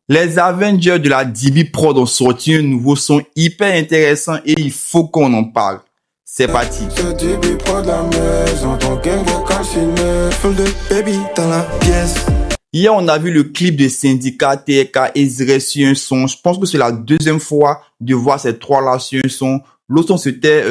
Les Avengers de la DB Prod ont sorti un nouveau son hyper intéressant et il faut qu'on en parle. C'est parti. C'est DB Prod la maison, ton gang est calciné. Full de baby dans la pièce. Hier, on a vu le clip de Syndicat, TK et Zre sur un son. Je pense que c'est la deuxième fois de voir ces trois-là sur un son. L'autre son, c'était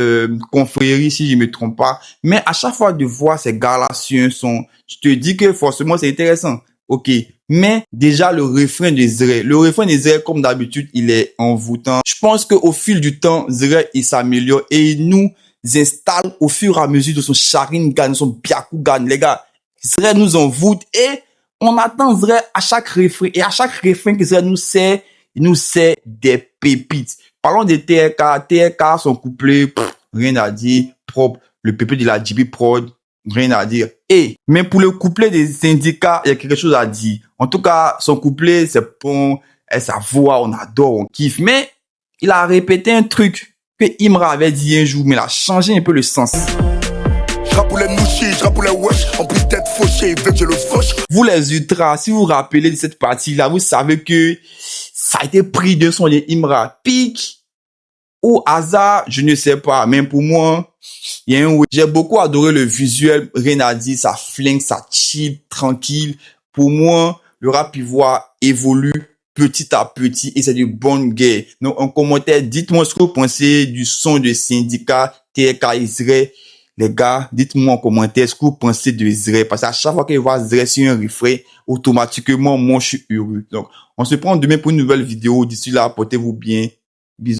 Confrérie, si je me trompe pas. Mais à chaque fois de voir ces gars-là sur un son, je te dis que forcément, c'est intéressant. Ok. Mais déjà, le refrain de Zre, comme d'habitude, il est envoûtant. Je pense qu'au fil du temps, Zre, il s'améliore et il nous installe au fur et à mesure de son Sharingan, de son Byakugan. Les gars, Zre nous envoûte et on attend Zre à chaque refrain. Et à chaque refrain que Zre nous sert, il nous sert des pépites. Parlons de TK, son couplet, rien à dire, propre. Le pépé de la DB Prod, rien à dire. Et, mais pour le couplet des Syndicats, il y a quelque chose à dire. En tout cas, son couplet, c'est bon, et sa voix, on adore, on kiffe. Mais, il a répété un truc que Imra avait dit un jour, mais il a changé un peu le sens. J'rapoulais mouché, j'rapoulais wesh, en plus d'être fauché, il veut que je le fauche. Vous les ultras, si vous vous rappelez de cette partie-là, vous savez que ça a été pris de son de Imra. Pique, au hasard, je ne sais pas, mais pour moi, il y a un oui. J'ai beaucoup adoré le visuel, rien à dire, ça flingue, ça chill, tranquille. Pour moi, le rap ivoire évolue petit à petit et c'est du bon guerre. Donc, en commentaire, dites-moi ce que vous pensez du son de Syndicat, TK et Zre. Les gars, dites-moi en commentaire ce que vous pensez de Zre. Parce qu'à chaque fois que je vois Zre sur un refrain, automatiquement, moi, je suis heureux. Donc, on se prend demain pour une nouvelle vidéo. D'ici là, portez-vous bien.